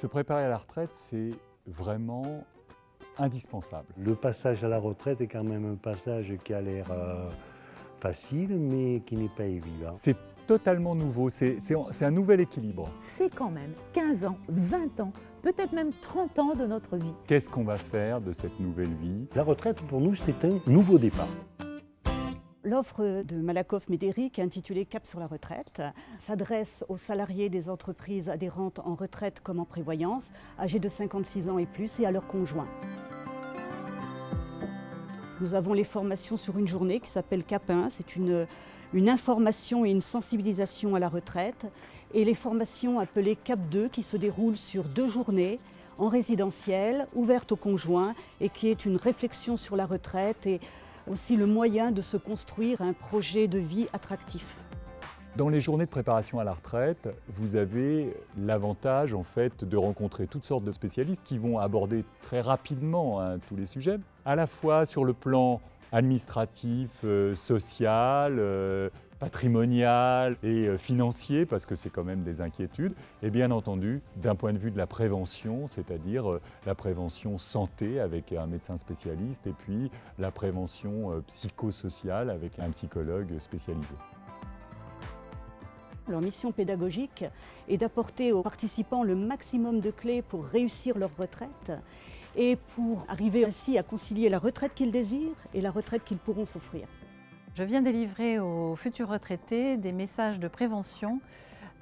Se préparer à la retraite, c'est vraiment indispensable. Le passage à la retraite est quand même un passage qui a l'air facile, mais qui n'est pas évident. C'est totalement nouveau, c'est un nouvel équilibre. C'est quand même 15 ans, 20 ans, peut-être même 30 ans de notre vie. Qu'est-ce qu'on va faire de cette nouvelle vie? La retraite, pour nous, c'est un nouveau départ. L'offre de Malakoff-Médéric, intitulée Cap sur la retraite, s'adresse aux salariés des entreprises adhérentes en retraite comme en prévoyance, âgés de 56 ans et plus, et à leurs conjoints. Nous avons les formations sur une journée qui s'appelle Cap 1, c'est une information et une sensibilisation à la retraite, et les formations appelées Cap 2 qui se déroulent sur 2 journées en résidentiel, ouvertes aux conjoints, et qui est une réflexion sur la retraite et aussi le moyen de se construire un projet de vie attractif. Dans les journées de préparation à la retraite, vous avez l'avantage en fait de rencontrer toutes sortes de spécialistes qui vont aborder très rapidement tous les sujets, à la fois sur le plan administratif, social, patrimonial et financier, parce que c'est quand même des inquiétudes, et bien entendu d'un point de vue de la prévention, c'est-à-dire la prévention santé avec un médecin spécialiste et puis la prévention psychosociale avec un psychologue spécialisé. Leur mission pédagogique est d'apporter aux participants le maximum de clés pour réussir leur retraite et pour arriver ainsi à concilier la retraite qu'ils désirent et la retraite qu'ils pourront s'offrir. Je viens délivrer aux futurs retraités des messages de prévention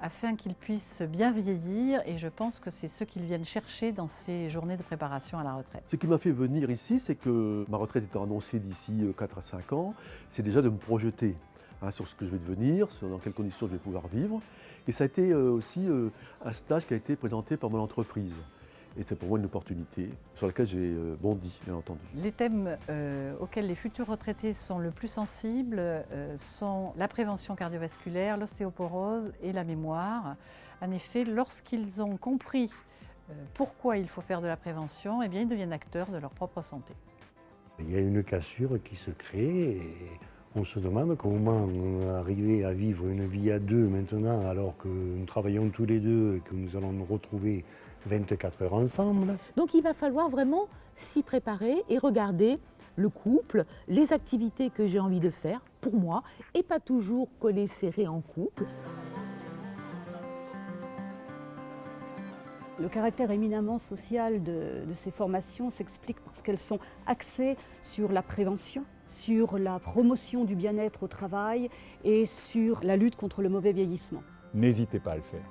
afin qu'ils puissent bien vieillir, et je pense que c'est ce qu'ils viennent chercher dans ces journées de préparation à la retraite. Ce qui m'a fait venir ici, c'est que ma retraite étant annoncée d'ici 4 à 5 ans, c'est déjà de me projeter sur ce que je vais devenir, dans quelles conditions je vais pouvoir vivre. Et ça a été aussi un stage qui a été présenté par mon entreprise. Et c'est pour moi une opportunité sur laquelle j'ai bondi, bien entendu. Les thèmes auxquels les futurs retraités sont le plus sensibles sont la prévention cardiovasculaire, l'ostéoporose et la mémoire. En effet, lorsqu'ils ont compris pourquoi il faut faire de la prévention, eh bien, ils deviennent acteurs de leur propre santé. Il y a une cassure qui se crée et on se demande comment arriver à vivre une vie à deux maintenant, alors que nous travaillons tous les deux et que nous allons nous retrouver 24 heures ensemble. Donc il va falloir vraiment s'y préparer et regarder le couple, les activités que j'ai envie de faire pour moi et pas toujours coller serré en couple. Le caractère éminemment social de ces formations s'explique parce qu'elles sont axées sur la prévention, sur la promotion du bien-être au travail et sur la lutte contre le mauvais vieillissement. N'hésitez pas à le faire.